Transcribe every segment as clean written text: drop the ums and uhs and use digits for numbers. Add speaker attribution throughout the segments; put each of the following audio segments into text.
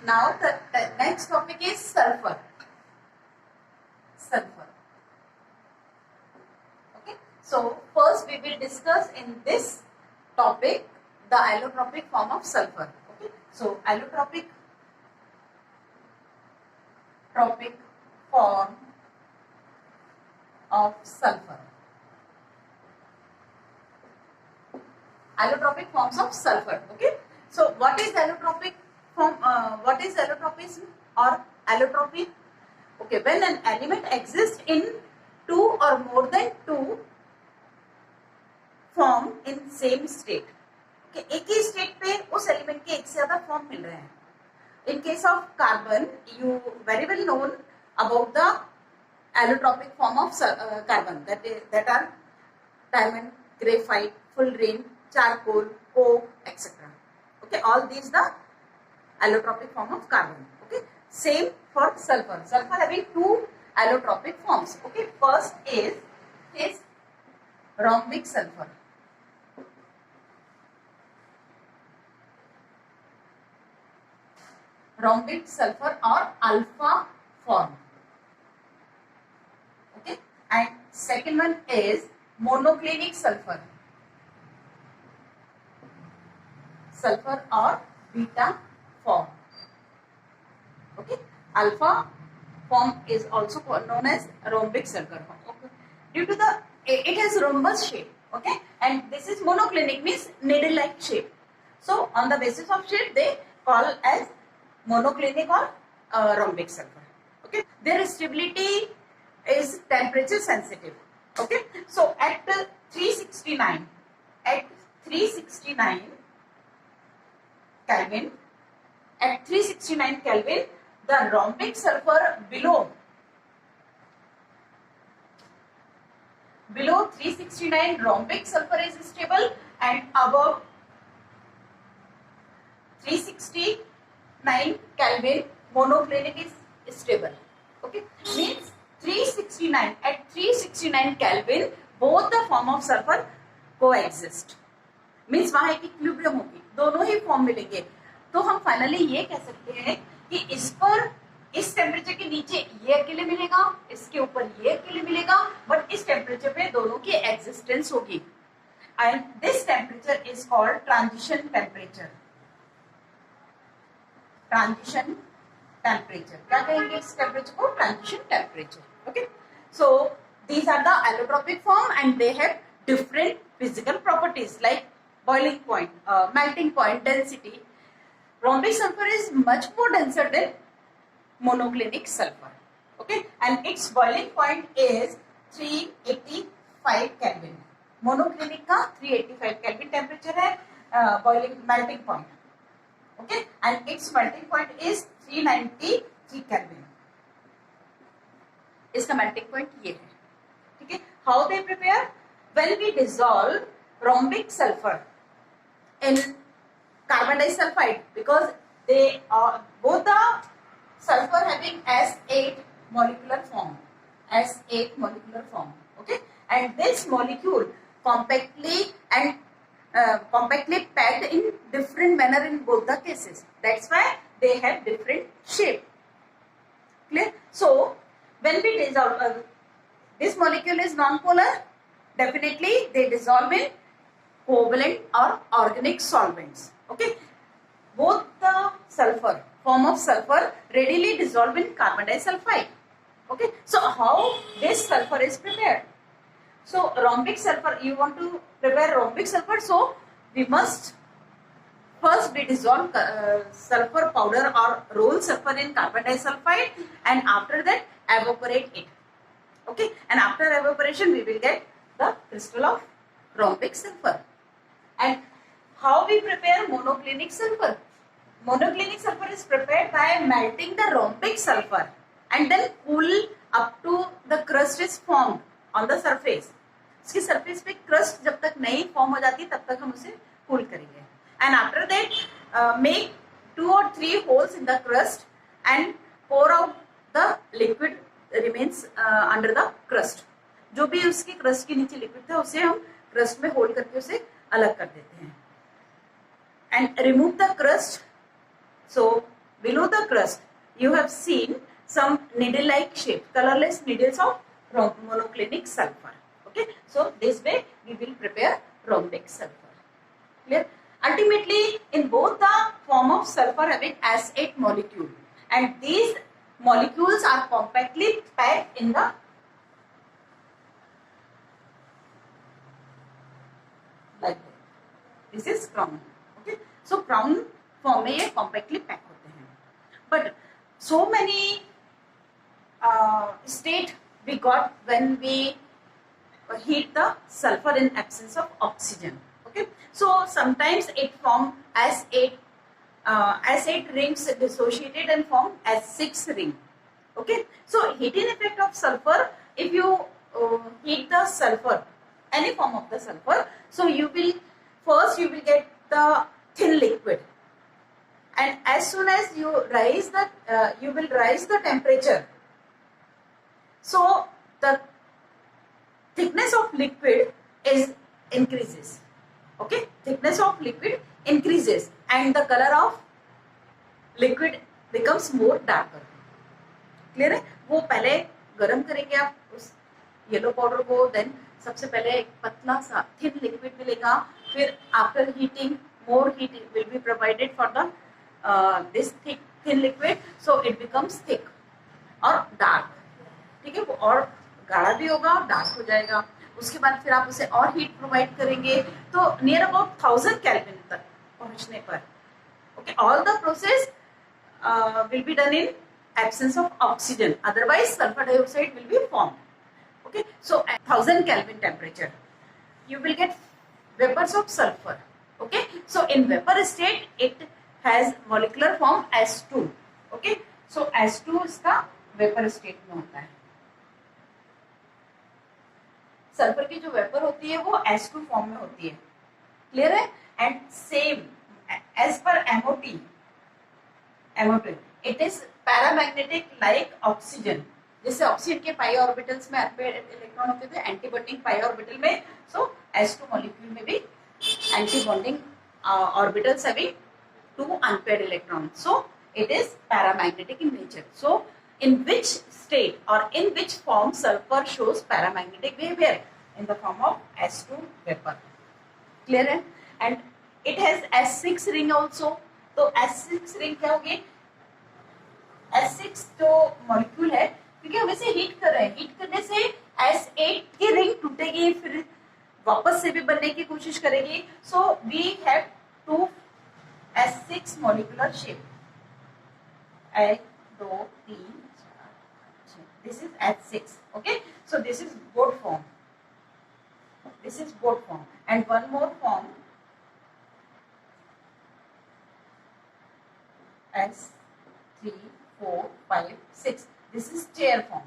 Speaker 1: Now the next topic is sulfur. Sulfur. Okay. So first we will discuss in this topic the allotropic form of sulfur. Okay. So allotropic form of sulfur. Allotropic forms of sulfur. Okay. So what is allotropic form? What is allotropism or allotropy? Okay, when an element exists in two or more than two form in same state. Okay, एक ही state पे उस element के एक से ज्यादा form मिल रहे हैं. In case of carbon, you very well known about the allotropic form of carbon that are diamond, graphite, fullerene, charcoal, coke, etc. Okay, all these the allotropic form of carbon. Okay, same for sulfur. Sulfur having two allotropic forms. Okay, first is rhombic sulfur. Rhombic sulfur or alpha form. Okay, and second one is monoclinic sulfur. Sulfur or beta form. Okay, alpha form is also known as rhombic sulfur form. Okay, due to the it has rhombus shape. Okay, and this is monoclinic, means needle-like shape. So on the basis of shape they call as monoclinic or rhombic sulfur. Okay, their stability is temperature sensitive. Okay, so at 369 Kelvin, at 369 Kelvin, the rhombic sulfur below 369 rhombic sulfur is stable, and above 369 Kelvin monoclinic is stable. Okay, means 369 at 369 Kelvin both the form of sulfur coexist. Means वहां एक equilibrium होगी, दोनों ही form मिलेंगे. तो हम finally ये कह सकते हैं कि इस पर इस टेम्परेचर के नीचे ये अकेले मिलेगा, इसके ऊपर ये अकेले मिलेगा, बट इस टेम्परेचर पे दोनों की एग्जिस्टेंस होगी. And this temperature is called transition temperature. Transition temperature क्या कहेंगे इस टेम्परेचर को? Transition temperature. Okay, so these are the allotropic form and they have different physical properties like boiling point, melting point, density. Rhombic sulfur is much more denser than monoclinic sulfur. Okay, and its boiling point is 385 Kelvin. Monoclinic का 385 Kelvin temperature है boiling melting point. Okay, and its melting point is 393 Kelvin. इसका melting point ये है. ठीक है, how they prepare? When we dissolve rhombic sulfur in carbon disulfide, because they are both the sulfur having S8 molecular form. Okay, and this molecule compactly packed in different manner in both the cases. That's why they have different shape. Clear? So when we dissolve this molecule is non-polar, definitely they dissolve in covalent or organic solvents. Okay, both the sulfur form of sulfur readily dissolve in carbon disulfide. Okay, so how this sulfur is prepared? So rhombic sulfur, you want to prepare rhombic sulfur, so we must first we dissolve sulfur powder or roll sulfur in carbon disulfide, and after that evaporate it. Okay, and after evaporation we will get the crystal of rhombic sulfur. And how we prepare monoclinic sulfur? Monoclinic sulfur is prepared by melting the rhombic sulfur and then cool up to the crust is formed on the surface. इसकी surface पे crust जब तक नहीं form हो जाती तब तक हम उसे cool करेंगे. And after that make 2 or 3 holes in the crust and pour out the liquid remains under the crust. जो भी उसकी crust के नीचे liquid था उसे हम crust में hold करके उसे अलग कर देते हैं. And remove the crust. So below the crust you have seen some needle like shape, colorless needles of monoclinic sulfur. Okay, so this way we will prepare rhombic sulfur. Clear? Ultimately, in both the form of sulfur having S8 molecule, and these molecules are compactly packed in the like that. This is crown. Okay, so crown form में ये compactly pack होते हैं. But so many state we got when we heat the sulfur in absence of oxygen. Okay, so sometimes it form as eight rings dissociated and form as 6 ring. Okay, so heating effect of sulfur, if you heat the sulfur, any form of the sulfur, so you will get the thin liquid, and as soon as you raise the you will raise the temperature, so the thickness of liquid is increases. Okay, thickness of liquid increases and the color of liquid becomes more darker. Clear है? वो पहले गर्म करेंगे आप उस yellow powder को, then सबसे पहले एक पतला सा थिन लिक्विड मिलेगा, फिर after heating more heat will be provided for the this thick thin liquid, so it becomes thick और डार्क. ठीक है, वो और गाढ़ा भी होगा और डार्क हो जाएगा. उसके बाद फिर आप उसे और हीट प्रोवाइड करेंगे तो नियर अबाउट 1000 केल्विन तक पहुंचने पर. Okay, all the process will be done in absence of oxygen, otherwise sulfur dioxide will be formed. Okay, so at 1000 Kelvin temperature you will get vapors of sulfur. Okay, so in vapor state it has molecular form S2. Okay, so S2 इसका vapor state में होता है. Sulphur की जो vapour होती है वो S2 form में होती है. क्लियर है? एंड सेम एज पर MOT it is paramagnetic like oxygen. जैसे ऑक्सीजन के पाई ऑर्बिटल्स में अनपेयर्ड इलेक्ट्रॉन होते थे, एंटी बॉन्डिंग पाई ऑर्बिटल में, सो S2 मॉलिक्यूल में भी anti bonding orbitals having 2 unpaired electron, so it is paramagnetic in nature. So in which state or in which form sulfur shows paramagnetic behavior? In the form of S2 vapor. Clear है? And it has S6 ring also. तो S6 ring क्या होगी? S6 जो molecule है, क्योंकि हम इसे heat कर रहे हैं, हीट करने से S8 की रिंग टूटेगी, फिर वापस से भी बनने की कोशिश करेगी. So we have 2 S6 molecular shape. 1 2 3. This is S6. Okay, so this is boat form. This is boat form, and one more form S3 4 5 6. This is chair form.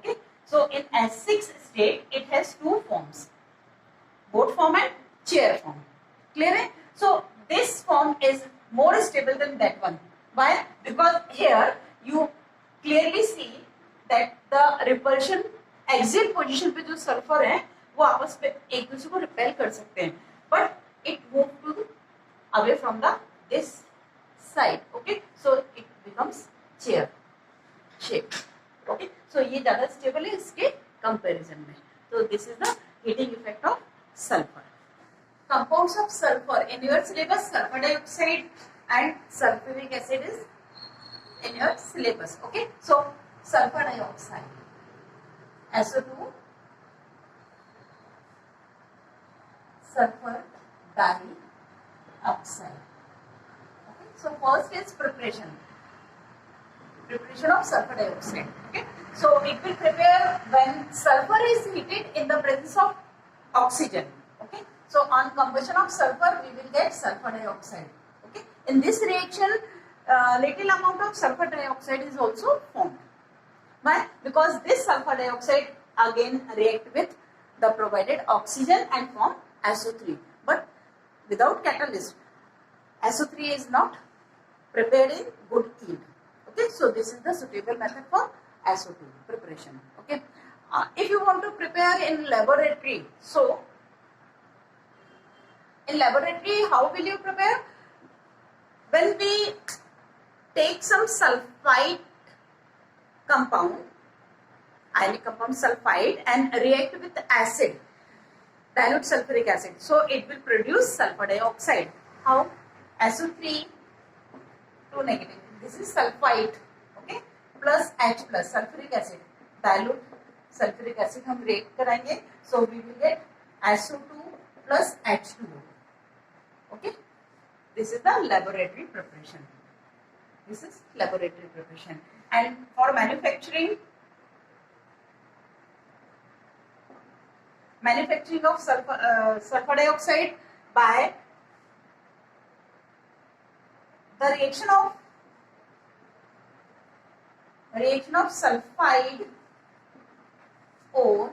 Speaker 1: Okay, so in S6 state it has 2 forms, boat form and chair form. Clear है? So this form is more stable than that one. Why? Because here you clearly see that the repulsion exit position पे जो sulphur है वो आपस में एक दूसरे को रिपेल कर सकते हैं, but it move to away from the this side. Okay, so it becomes chair shape. Okay, so ये ज़्यादा stable है इसके comparison में. So this is the heating effect of sulfur. Compounds of sulfur in your syllabus, sulfur dioxide and sulfuric acid is in your syllabus. Okay, so sulfur dioxide, SO2, sulfur dioxide. Okay, so first is preparation of sulfur dioxide. Okay, so it will prepare when sulfur is heated in the presence of oxygen. Okay, so on combustion of sulfur we will get sulfur dioxide. Okay, in this reaction little amount of sulfur dioxide is also formed. Why? Because this sulfur dioxide again react with the provided oxygen and form SO3, but without catalyst. SO3 is not prepared in good yield. Okay, so this is the suitable method for SO2 preparation. Okay, if you want to prepare in laboratory, so in laboratory how will you prepare? When we take some sulfide compound, ionic compound sulfide, and react with acid, dilute sulfuric acid. So it will produce sulfur dioxide. How? SO3 2 negative. This is sulfide, okay, plus H plus sulfuric acid, dilute sulfuric acid हम react कराएंगे. So we will get SO2 plus H2O. Okay, this is the laboratory preparation. This is laboratory preparation. And for manufacturing of sulfur dioxide by the reaction of sulfide ore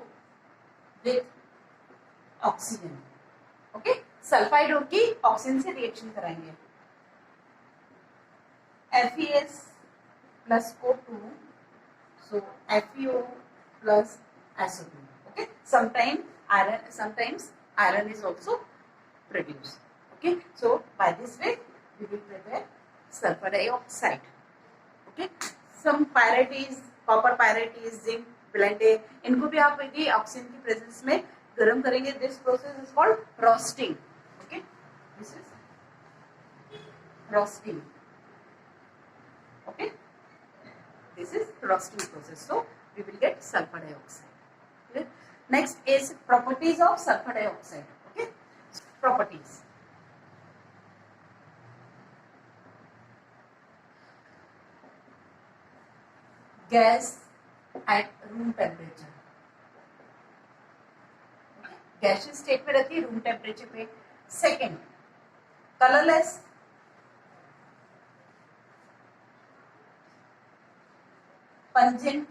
Speaker 1: with oxygen. Okay, sulphide ore की oxygen से reaction कराएंगे. FeS plus O2, so FeO plus SO2. Okay, sometimes iron is also produced. Okay, so by this way we will prepare sulfur dioxide. Okay, some pyrites, copper pyrites, zinc, blende, इनको भी आप यदि oxygen की presence में गर्म करेंगे. This process is called roasting. Okay, this is roasting. Okay, this is roasting process. So we will get sulfur dioxide. Okay? Next is properties of sulfur dioxide. Okay, properties. Gas at room temperature. Gaseous state पे रहती है, room temperature पे. Second, colourless, pungent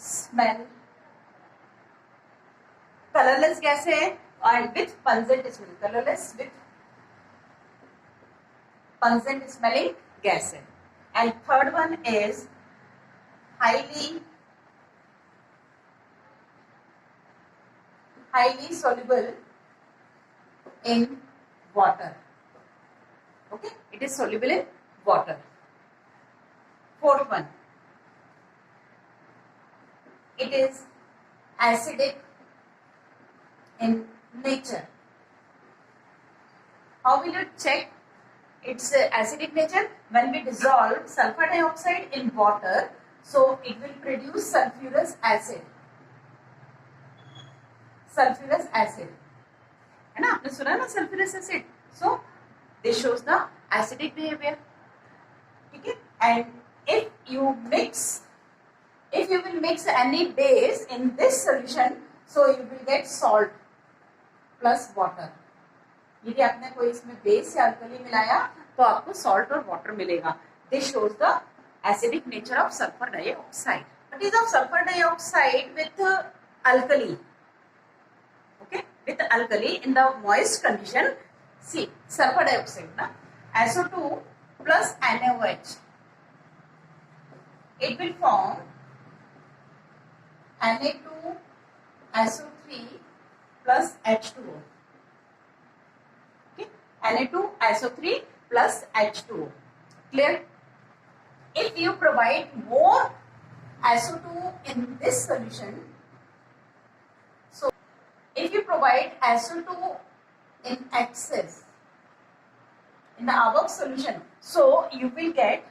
Speaker 1: smell. Colourless gas है और with pungent smell. Colourless with pungent smelling gas है. And third one is highly soluble in water. Okay, it is soluble in water. Fourth one, it is acidic in nature. How will you check its acidic nature? When we dissolve sulfur dioxide in water, so it will produce sulfurous acid. Sulphurous acid है ना, आपने सुना ना sulphurous acid. So this shows the acidic behaviour. ठीक है. And if you will mix any base in this solution, so you will get salt plus water. यदि आपने कोई इसमें बेस या अल्कली मिलाया तो आपको सॉल्ट और वाटर मिलेगा. This shows the acidic nature of sulphur dioxide. What is of sulphur dioxide with alkali? Okay, with alkali in the moist condition, see sulfur dioxide na, SO2 plus NaOH, it will form Na2SO3 plus H2O. Okay, Na2SO3 plus H2O. Clear? If you provide more SO2 in this solution, if you provide SO2 in excess in the above solution, so you will get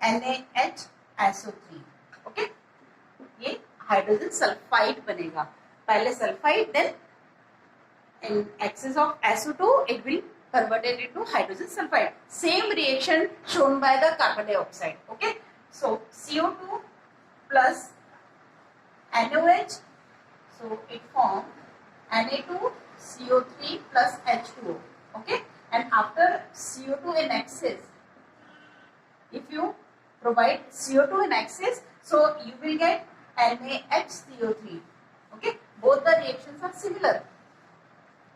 Speaker 1: NaHSO3. Okay, ये hydrogen sulphide बनेगा. पहले sulphide, then in excess of SO2 it will converted into hydrogen sulfide. Same reaction shown by the carbon dioxide. Okay, so CO2 plus NaOH. So it formed Na2CO3 plus H2O. Okay, and after CO2 in excess, if you provide CO2 in excess, so you will get NaHCO3. Okay, both the reactions are similar.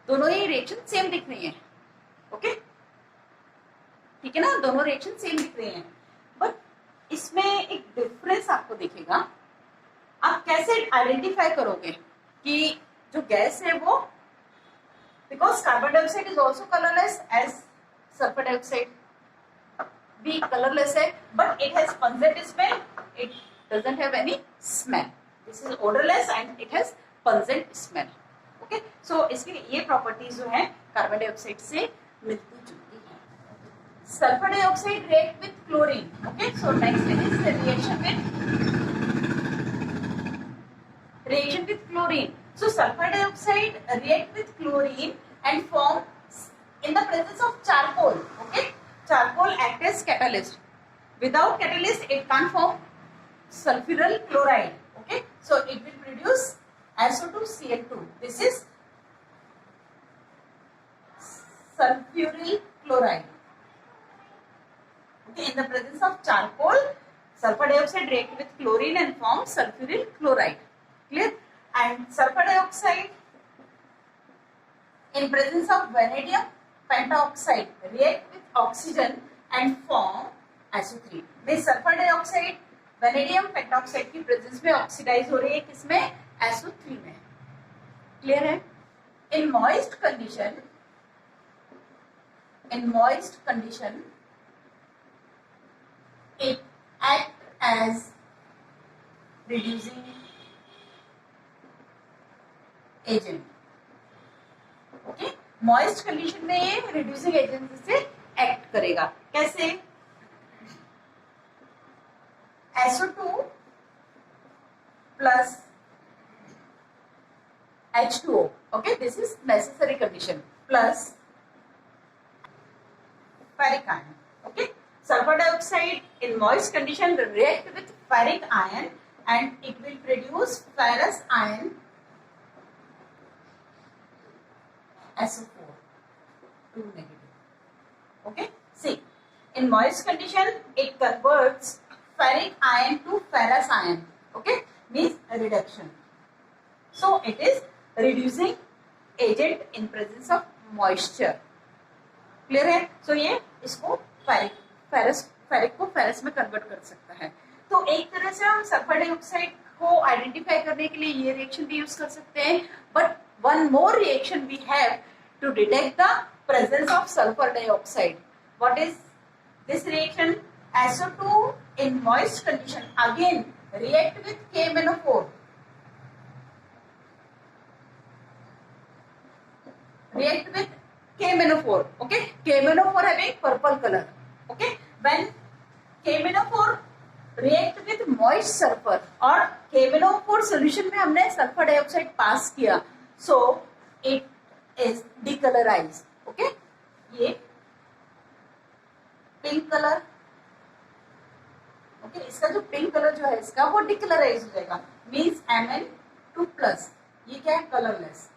Speaker 1: दोनों ही reaction same दिख रही हैं. Okay, ठीक है ना, दोनों reaction same दिख रही हैं. बट इसमें एक डिफरेंस आपको दिखेगा. आप कैसे आइडेंटिफाई करोगे कि जो गैस है वो, because carbon dioxide is also colourless as sulfur dioxide. B colorless है, but it has pungent smell. It doesn't have any smell. This is odorless and it has pungent smell. Okay, so इसकी ये properties जो है carbon dioxide से मिलती जुलती है. Sulfur dioxide react with chlorine. Okay, so next thing is the reaction with chlorine. So sulfur dioxide react with chlorine and form in the presence of charcoal. Okay, charcoal act as catalyst. Without catalyst, it can't form sulfuryl chloride. Okay, so it will produce SO2Cl2. This is sulfuryl chloride. Okay, in the presence of charcoal, sulfur dioxide react with chlorine and form sulfuryl chloride. Clear? And sulfur dioxide in presence of vanadium pentaoxide react with oxygen and form SO3. में sulfur dioxide vanadium pentaoxide की presence में oxidize हो रही है किसमें? SO3 में. Clear है? In moist condition, it act as reducing agent. Okay, moist condition में ये रिड्यूसिंग एजेंट से एक्ट करेगा. कैसे? SO2 plus H2O. Okay, this is necessary condition. Plus ferric ion. Okay, sulfur dioxide in moist condition react with ferric ion and it will produce ferrous ion SO4 2 negative. Okay, see, in moist condition it converts ferric ion to ferrous ion. Okay, means reduction. So it is reducing agent in presence of moisture. Clear है? So ये इसको ferric को ferrous में convert कर सकता है. तो एक तरह से हम सल्फर डाइऑक्साइड को आइडेंटिफाई करने के लिए ये रिएक्शन भी यूज कर सकते हैं. But one more reaction we have to detect the presence of sulphur dioxide. What is this reaction? SO2 in moist condition again react with KMnO4. React with KMnO4. Okay, KMnO4 having purple color. Okay, when KMnO4 react with moist sulfur और KMnO4 solution में हमने sulphur dioxide पास किया, so it is decolorized. Okay, ये pink colour. Okay, इसका जो pink colour जो है इसका वो डिकलराइज हो जाएगा. Means Mn2 plus. ये क्या है? Colourless.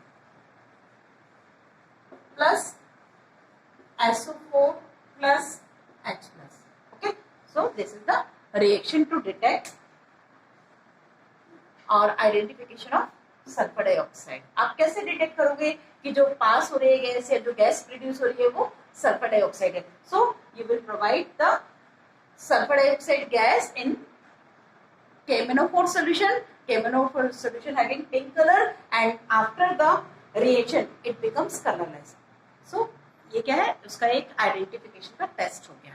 Speaker 1: Plus SO4 plus H plus. Okay, so this is the reaction to detect और आइडेंटिफिकेशन ऑफ सल्फर डाइऑक्साइड. आप कैसे डिटेक्ट करोगे कि जो पास हो रही है गैस या जो गैस प्रोड्यूस हो रही है वो सल्फर डाइऑक्साइड है? So you will provide the sulfur dioxide gas in KMnO4 solution. KMnO4 solution having pink color and after the reaction it becomes colorless. So ये क्या है? उसका एक आइडेंटिफिकेशन का टेस्ट हो गया.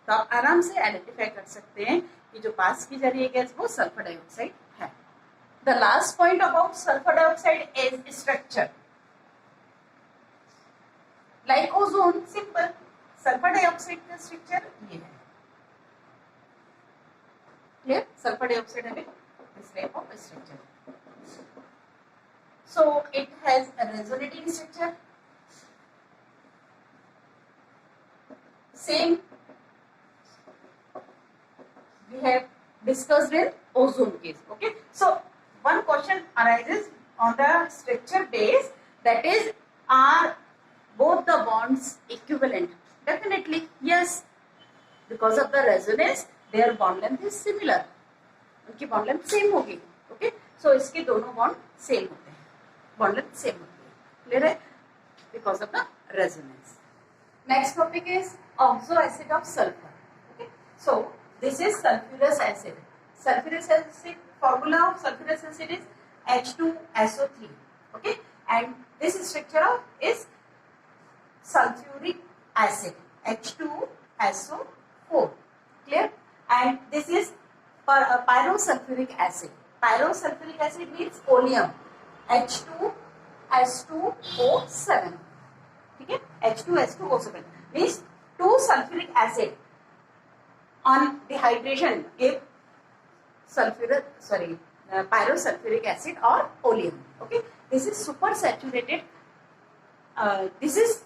Speaker 1: तो आप आराम से आइडेंटिफाई कर सकते हैं कि जो पास की जा रही है गैस वो सल्फर डाइऑक्साइड है. The last point about sulfur dioxide is structure. Like ozone, simple. Sulphur dioxide का स्ट्रक्चर ये है. Clear? Sulfur dioxide having this type of structure. So it has a resonating structure. Same we have discussed in ozone case. Okay. So one question arises on the structure base, that is, are both the bonds equivalent? Definitely yes, because of the resonance their bond length is similar. उनकी bond length same होगी. Okay, so इसके दोनों bond same होते हैं, bond length same होती है. Clear है? Because of the resonance. Next topic is oxo acid of sulfur. Okay, so this is sulfurous acid. Sulfurous acid, formula of sulfurous acid is H2SO3. Okay, and this structure is sulfuric acid. H2SO4. Clear? And this is pyrosulfuric acid. Pyrosulfuric acid means oleum. H2S2O7. ठीक है, H2S2O7 means 2 sulfuric acid on dehydration give pyrosulfuric acid or oleum. Okay, this is super saturated. This is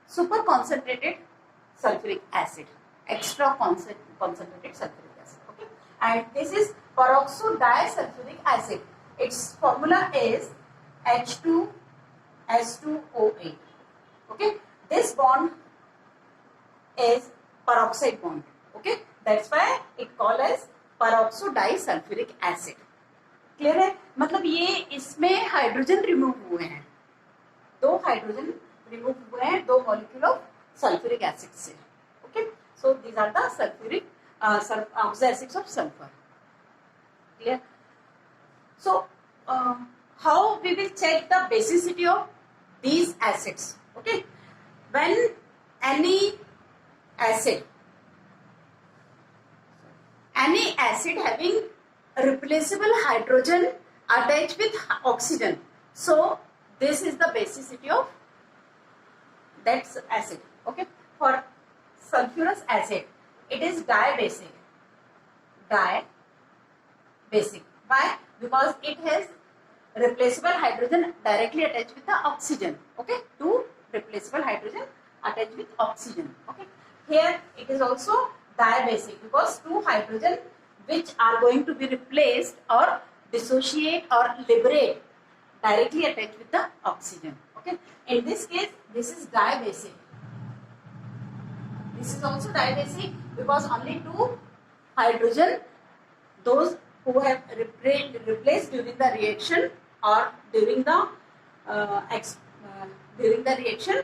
Speaker 1: super concentrated sulfuric acid, extra concentrated sulfuric acid. Okay, and this is peroxodisulfuric acid. Its formula is H2S2O8. Okay, this bond is peroxide bond. Okay, that's why it called as peroxodisulfuric acid. Clear है? मतलब ये इसमें hydrogen remove हुए हैं, 2 hydrogen remove हुए हैं 2 molecule of sulphuric acid से. Okay, so these are the sulphuric oxidise of sulphur. Clear? So how we will check the basicity of these acids. Okay, when any acid having replaceable hydrogen attached with oxygen, so this is the basicity of that acid. Okay, for sulfurous acid it is diabasic. Why? Because it has replaceable hydrogen directly attached with the oxygen. Okay, 2 replaceable hydrogen attached with oxygen. Okay, here it is also diabasic because 2 hydrogen which are going to be replaced or dissociate or liberate directly attached with the oxygen. Okay, in this case this is diabasic. This is also diabasic because only 2 hydrogen, those who have replaced during the reaction or during the reaction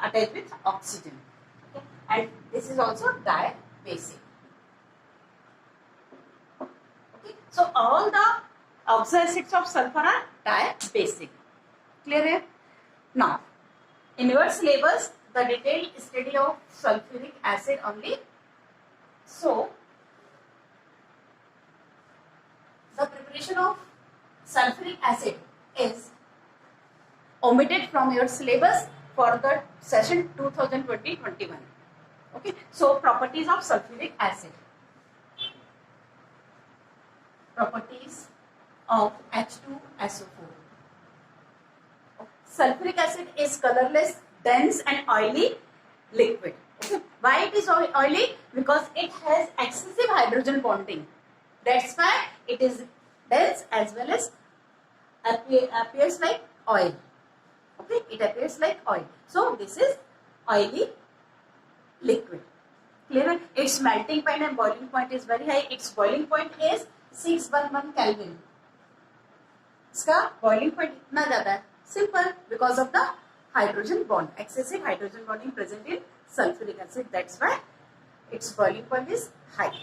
Speaker 1: attached with oxygen. Okay, and this is also diabasic. Okay, so all the oxoacids of sulfur are diabasic. Clear है? Now, in your syllabus, the detailed study of sulfuric acid only. So, the preparation of sulfuric acid is omitted from your syllabus for the session 2020-21. Okay, so properties of sulfuric acid. Properties of H2SO4. Sulfuric acid is colorless, dense and oily liquid. Okay. Why it is oily? Because it has excessive hydrogen bonding. That's why it is dense as well as appears like oil. Okay, it appears like oil. So this is oily liquid. Clear? Its melting point and boiling point is very high. Its boiling point is 611 Kelvin. इसका boiling point इतना ज़्यादा है. Simple, because of the hydrogen bond, excessive hydrogen bonding present in sulfuric acid. That's why its boiling point is high.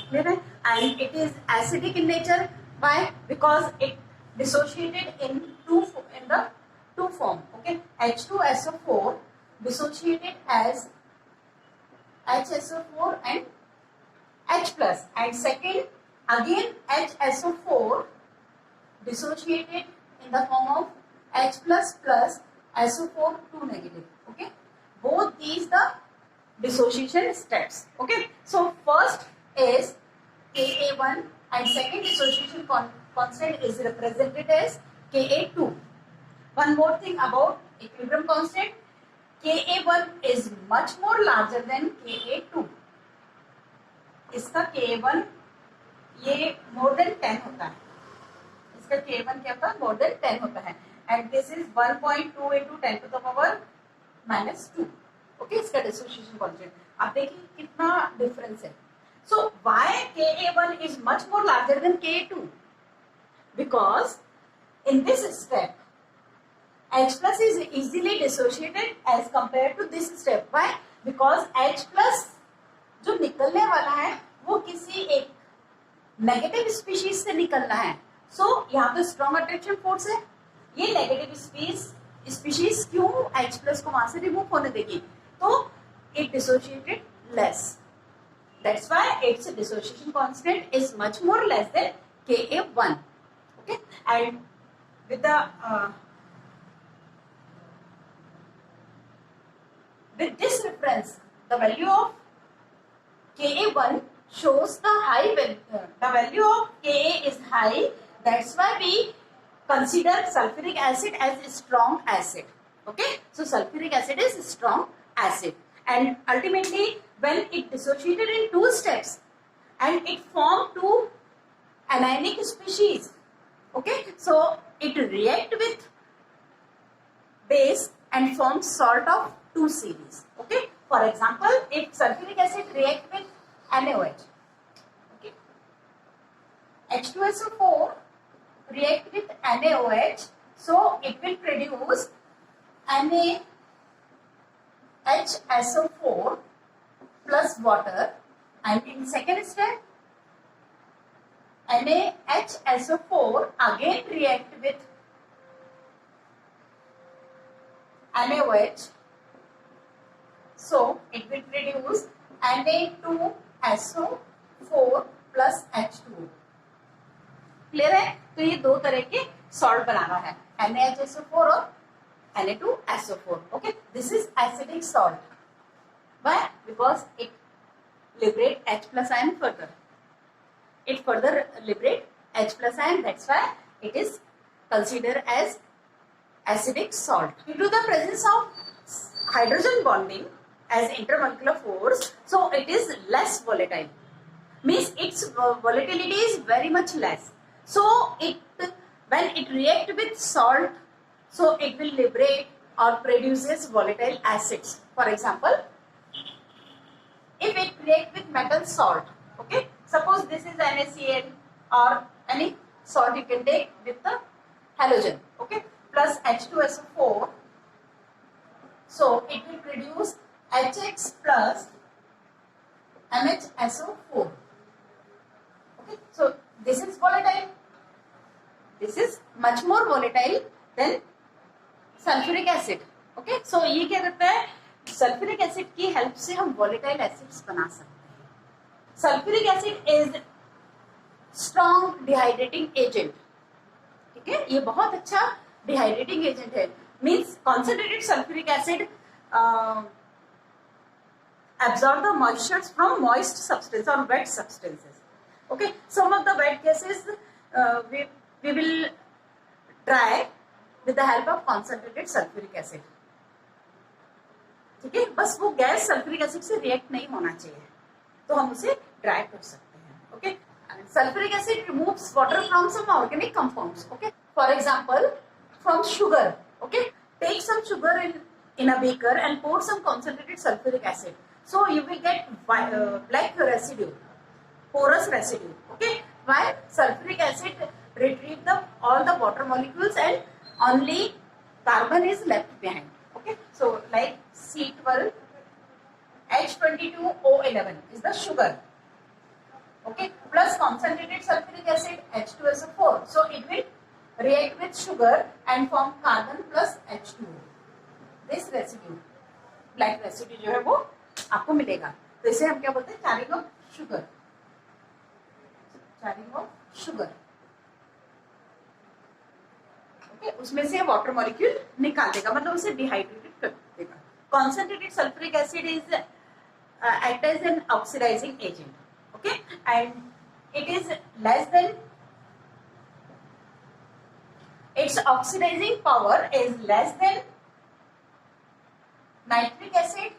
Speaker 1: Clear है? And it is acidic in nature. Why? Because it dissociated in the two form. Okay, H2SO4 dissociated as HSO4 and H plus, and second again HSO4 dissociated in the form of H plus plus SO4 2 negative. Okay, both these the dissociation steps. Okay, so first is Ka1 and second dissociation constant is represented as Ka2. One more thing about equilibrium constant, Ka1 is much more larger than Ka2. इसका Ka1 ये more than 10 होता है. इसका Ka1 क्या होता है? More than 10 होता है. And this is 1.2 into 10 to the power minus 2. Okay, इसका dissociation constant. आप देखिए कितना difference है. So why Ka1 is much more larger than Ka2? Because in this step H plus is easily dissociated as compared to this step. Why? Because H plus जो निकलने वाला है वो किसी एक नेगेटिव स्पीशीज से निकलना है. सो यहाँ पे स्ट्रॉन्ग अट्रैक्शन फोर्स है. ये नेगेटिव स्पीशीज क्यों H प्लस को वहां से रिमूव होने देगी? तो it dissociated less. That's why its dissociation constant is much more less than Ka1. Okay, and with the with this reference, the value of Ka1 shows the high value. The value of Ka is high. That's why we consider sulfuric acid as a strong acid. Okay, so sulfuric acid is a strong acid, and ultimately when it dissociated in two steps and it formed two anionic species. Okay, so it react with base and forms salt of two series. Okay, for example, if sulfuric acid react with NaOH, okay, H2SO4 react with NaOH, so it will produce NaHSO4 plus water, and in second step NaHSO4 again react with NaOH, so it will produce Na2SO4 plus H2O. Clear है? तो ये दो तरह के salt बना रहा है, NaHSO4 और Na2SO4. Okay, this is acidic salt. Why? Because it liberates H plus ion further. It further liberates H plus ion. That's why it is considered as acidic salt. Due to the presence of hydrogen bonding as intermolecular force, so it is less volatile. Means its volatility is very much less. So when it reacts with salt, so it will liberate or produces volatile acids. For example, if it reacts with metal salt, okay, suppose this is NaCl or any salt you can take with the halogen, okay, plus H2SO4, so it will produce HX plus MHSO4. Okay, so this is volatile. This is much more volatile than sulphuric acid. Okay, so ये क्या करता है, sulphuric acid की help से हम volatile acids बना सकते हैं. Sulphuric acid is strong dehydrating agent. ठीक है, ये बहुत अच्छा डिहाइड्रेटिंग एजेंट है. Means concentrated sulphuric acid absorb the moistures from moist substance or wet substances. Okay, some of the wet gases we will dry with the help of concentrated sulfuric acid. ठीक है, बस वो gas sulphuric acid से react नहीं होना चाहिए, तो हम उसे ड्राई कर सकते हैं. Okay, sulphuric acid removes water from some organic compounds. Okay, for example from sugar. Okay, take some sugar in a beaker and pour some concentrated sulfuric acid. So you will get black residue, porous residue. Okay, why? Sulfuric acid retrieve all the water molecules and only carbon is left behind. Okay, so like C12 H22O11 is the sugar. Okay, plus concentrated sulfuric acid H2SO4. So it will react with sugar and form carbon plus H2O. This residue, black residue जो है वो आपको मिलेगा. तो इसे हम क्या बोलते हैं, charring of sugar. Charring of sugar. Okay, उसमें से वाटर मॉलिक्यूल निकाल देगा, मतलब उसे डिहाइड्रेटेड कर देगा. Concentrated sulphuric acid is act as an oxidising agent. Okay, and it is less than, its oxidising power is less than nitric acid,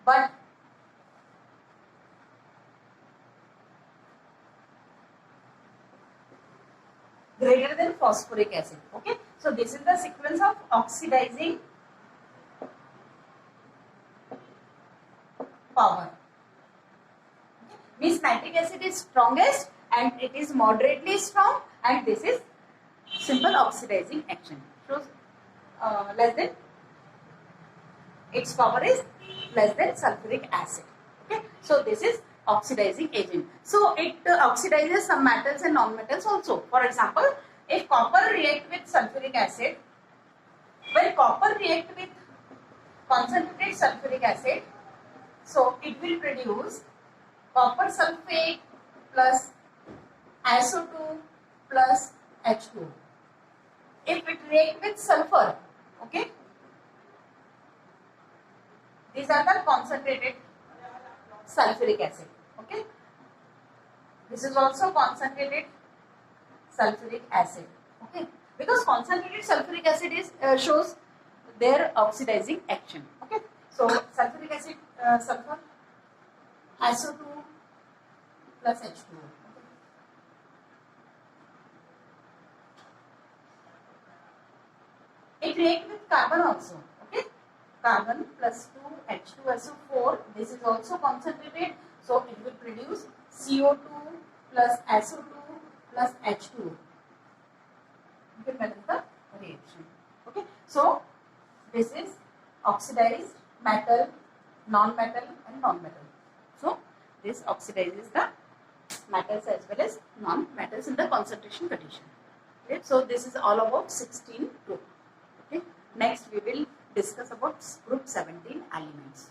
Speaker 1: but greater than phosphoric acid. Okay, so this is the sequence of oxidizing power. Okay. Means nitric acid is strongest and it is moderately strong, and this is simple oxidizing action. So less than, its power is less than sulfuric acid. Okay, so this is oxidizing agent. So it oxidizes some metals and non-metals also. For example, if copper react with sulfuric acid, when copper react with concentrated sulfuric acid. So it will produce copper sulfate plus SO2 plus H2. If it react with sulfur, okay, these are the concentrated sulfuric acid. Okay, this is also concentrated sulfuric acid. Okay, because concentrated sulfuric acid is shows their oxidizing action. Okay, so sulfuric acid, sulfur, SO2 plus H2O. It reacts with carbon also. Okay, carbon plus 2 H2SO4. This is also concentrated, so it will produce CO2 plus SO2 plus H2O. Okay, that is the reaction. Okay, so this is oxidized metal, non-metal, and non-metal. So this oxidizes the metals as well as non-metals in the concentration condition. Okay, so this is all about 16 group. Okay, next we will discuss about group 17 elements.